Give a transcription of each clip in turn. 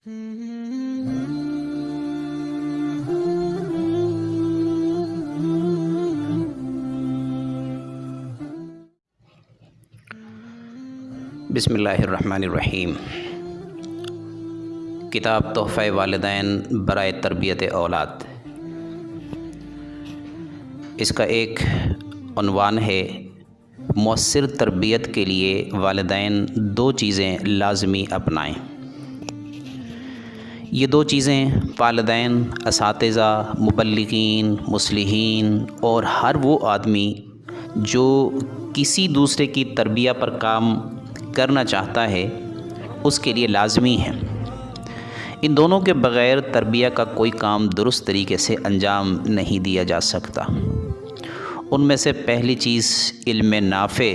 بسم اللہ الرحمن الرحیم۔ کتاب تحفہ والدین برائے تربیت اولاد، اس کا ایک عنوان ہے مؤثر تربیت کے لیے والدین دو چیزیں لازمی اپنائیں۔ یہ دو چیزیں والدین، اساتذہ، مبلغین، مصلحین اور ہر وہ آدمی جو کسی دوسرے کی تربیت پر کام کرنا چاہتا ہے اس کے لیے لازمی ہیں۔ ان دونوں کے بغیر تربیت کا کوئی کام درست طریقے سے انجام نہیں دیا جا سکتا۔ ان میں سے پہلی چیز علم نافع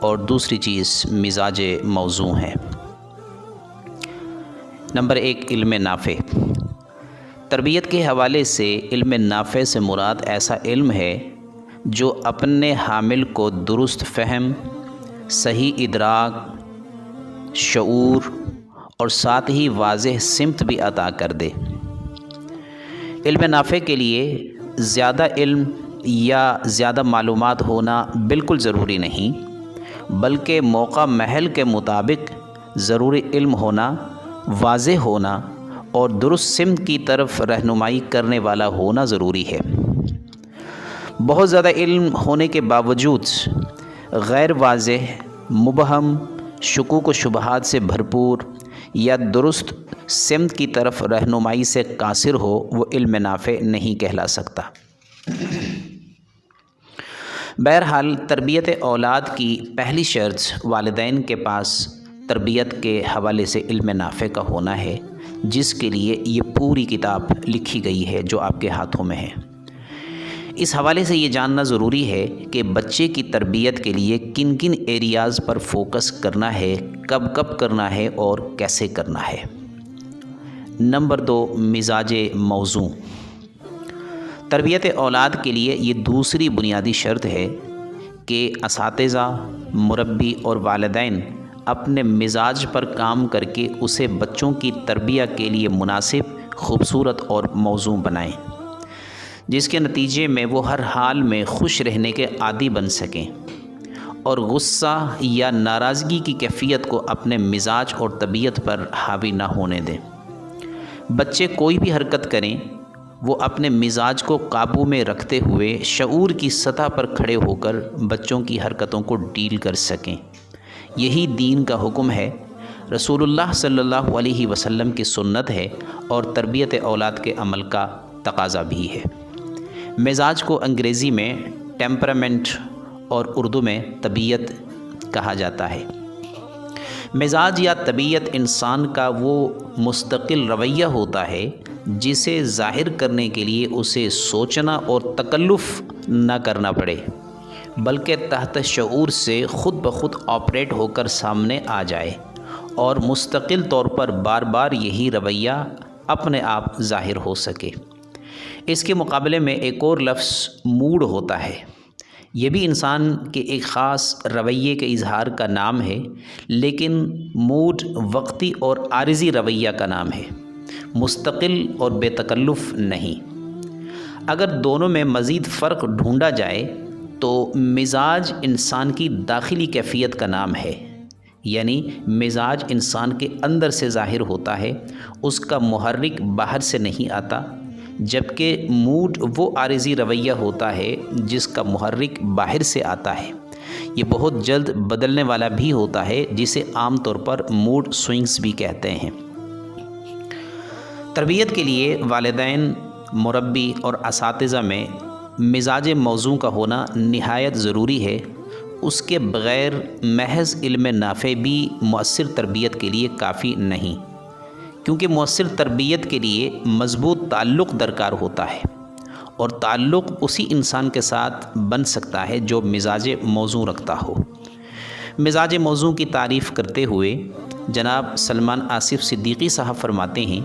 اور دوسری چیز مزاج موزوں ہے۔ نمبر 1، علم نافع۔ تربیت کے حوالے سے علم نافع سے مراد ایسا علم ہے جو اپنے حامل کو درست فہم، صحیح ادراک، شعور اور ساتھ ہی واضح سمت بھی عطا کر دے۔ علم نافع کے لیے زیادہ علم یا زیادہ معلومات ہونا بالکل ضروری نہیں، بلکہ موقع محل کے مطابق ضروری علم ہونا، واضح ہونا اور درست سمت کی طرف رہنمائی کرنے والا ہونا ضروری ہے۔ بہت زیادہ علم ہونے کے باوجود غیر واضح، مبہم، شکوک و شبہات سے بھرپور یا درست سمت کی طرف رہنمائی سے قاصر ہو، وہ علم نافع نہیں کہلا سکتا۔ بہرحال تربیت اولاد کی پہلی شرط والدین کے پاس تربیت کے حوالے سے علم نافع کا ہونا ہے، جس کے لیے یہ پوری کتاب لکھی گئی ہے جو آپ کے ہاتھوں میں ہے۔ اس حوالے سے یہ جاننا ضروری ہے کہ بچے کی تربیت کے لیے کن کن ایریاز پر فوکس کرنا ہے، کب کب کرنا ہے اور کیسے کرنا ہے۔ نمبر 2، مزاج موزوں۔ تربیت اولاد کے لیے یہ دوسری بنیادی شرط ہے کہ اساتذہ، مربی اور والدین اپنے مزاج پر کام کر کے اسے بچوں کی تربیت کے لیے مناسب، خوبصورت اور موزوں بنائیں، جس کے نتیجے میں وہ ہر حال میں خوش رہنے کے عادی بن سکیں اور غصہ یا ناراضگی کی کیفیت کو اپنے مزاج اور طبیعت پر حاوی نہ ہونے دیں۔ بچے کوئی بھی حرکت کریں، وہ اپنے مزاج کو قابو میں رکھتے ہوئے شعور کی سطح پر کھڑے ہو کر بچوں کی حرکتوں کو ڈیل کر سکیں۔ یہی دین کا حکم ہے، رسول اللہ صلی اللہ علیہ وسلم کی سنت ہے اور تربیت اولاد کے عمل کا تقاضا بھی ہے۔ مزاج کو انگریزی میں ٹیمپرامنٹ اور اردو میں طبیعت کہا جاتا ہے۔ مزاج یا طبیعت انسان کا وہ مستقل رویہ ہوتا ہے جسے ظاہر کرنے کے لیے اسے سوچنا اور تکلف نہ کرنا پڑے، بلکہ تحت شعور سے خود بخود آپریٹ ہو کر سامنے آ جائے اور مستقل طور پر بار بار یہی رویہ اپنے آپ ظاہر ہو سکے۔ اس کے مقابلے میں ایک اور لفظ موڈ ہوتا ہے۔ یہ بھی انسان کے ایک خاص رویے کے اظہار کا نام ہے، لیکن موڈ وقتی اور عارضی رویہ کا نام ہے، مستقل اور بے تکلف نہیں۔ اگر دونوں میں مزید فرق ڈھونڈا جائے تو مزاج انسان کی داخلی کیفیت کا نام ہے، یعنی مزاج انسان کے اندر سے ظاہر ہوتا ہے، اس کا محرک باہر سے نہیں آتا، جبکہ موڈ وہ عارضی رویہ ہوتا ہے جس کا محرک باہر سے آتا ہے۔ یہ بہت جلد بدلنے والا بھی ہوتا ہے، جسے عام طور پر موڈ سوئنگز بھی کہتے ہیں۔ تربیت کے لیے والدین، مربی اور اساتذہ میں مزاج موزوں کا ہونا نہایت ضروری ہے۔ اس کے بغیر محض علم نافع بھی مؤثر تربیت کے لیے کافی نہیں، کیونکہ مؤثر تربیت کے لیے مضبوط تعلق درکار ہوتا ہے، اور تعلق اسی انسان کے ساتھ بن سکتا ہے جو مزاج موزوں رکھتا ہو۔ مزاج موزوں کی تعریف کرتے ہوئے جناب سلمان آصف صدیقی صاحب فرماتے ہیں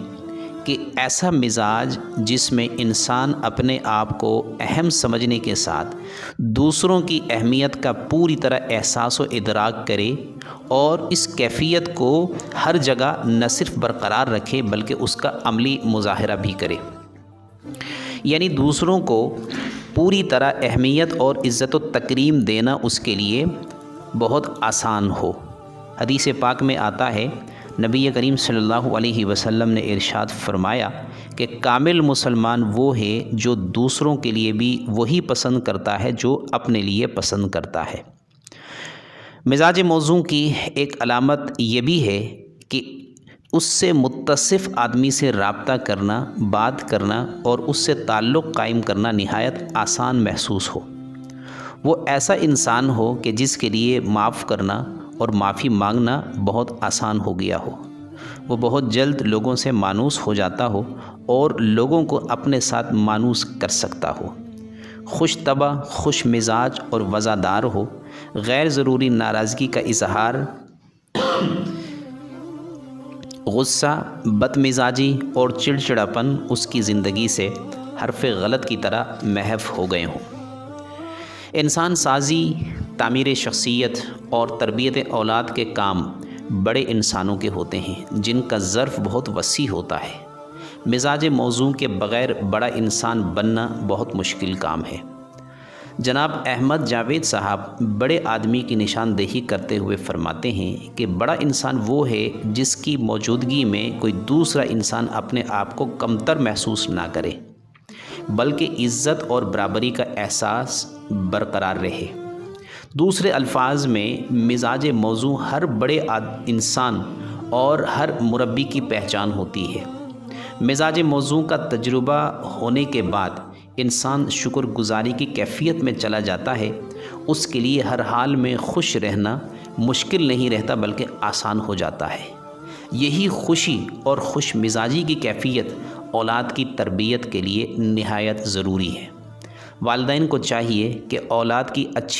کہ ایسا مزاج جس میں انسان اپنے آپ کو اہم سمجھنے کے ساتھ دوسروں کی اہمیت کا پوری طرح احساس و ادراک کرے اور اس کیفیت کو ہر جگہ نہ صرف برقرار رکھے بلکہ اس کا عملی مظاہرہ بھی کرے، یعنی دوسروں کو پوری طرح اہمیت اور عزت و تکریم دینا اس کے لیے بہت آسان ہو۔ حدیث پاک میں آتا ہے، نبی کریم صلی اللہ علیہ وسلم نے ارشاد فرمایا کہ کامل مسلمان وہ ہے جو دوسروں کے لیے بھی وہی پسند کرتا ہے جو اپنے لیے پسند کرتا ہے۔ مزاج موزوں کی ایک علامت یہ بھی ہے کہ اس سے متصف آدمی سے رابطہ کرنا، بات کرنا اور اس سے تعلق قائم کرنا نہایت آسان محسوس ہو۔ وہ ایسا انسان ہو کہ جس کے لیے معاف کرنا اور معافی مانگنا بہت آسان ہو گیا ہو۔ وہ بہت جلد لوگوں سے مانوس ہو جاتا ہو اور لوگوں کو اپنے ساتھ مانوس کر سکتا ہو۔ خوش طبع، خوش مزاج اور وفادار ہو۔ غیر ضروری ناراضگی کا اظہار، غصہ، بد مزاجی اور چڑچڑاپن اس کی زندگی سے حرف غلط کی طرح محو ہو گئے ہوں۔ انسان سازی، تعمیر شخصیت اور تربیت اولاد کے کام بڑے انسانوں کے ہوتے ہیں جن کا ظرف بہت وسیع ہوتا ہے۔ مزاج موزوں کے بغیر بڑا انسان بننا بہت مشکل کام ہے۔ جناب احمد جاوید صاحب بڑے آدمی کی نشاندہی کرتے ہوئے فرماتے ہیں کہ بڑا انسان وہ ہے جس کی موجودگی میں کوئی دوسرا انسان اپنے آپ کو کمتر محسوس نہ کرے بلکہ عزت اور برابری کا احساس برقرار رہے۔ دوسرے الفاظ میں مزاج موزوں ہر بڑے انسان اور ہر مربی کی پہچان ہوتی ہے۔ مزاج موزوں کا تجربہ ہونے کے بعد انسان شکر گزاری کی کیفیت میں چلا جاتا ہے۔ اس کے لیے ہر حال میں خوش رہنا مشکل نہیں رہتا بلکہ آسان ہو جاتا ہے۔ یہی خوشی اور خوش مزاجی کی کیفیت اولاد کی تربیت کے لیے نہایت ضروری ہے۔ والدین کو چاہیے کہ اولاد کی اچھی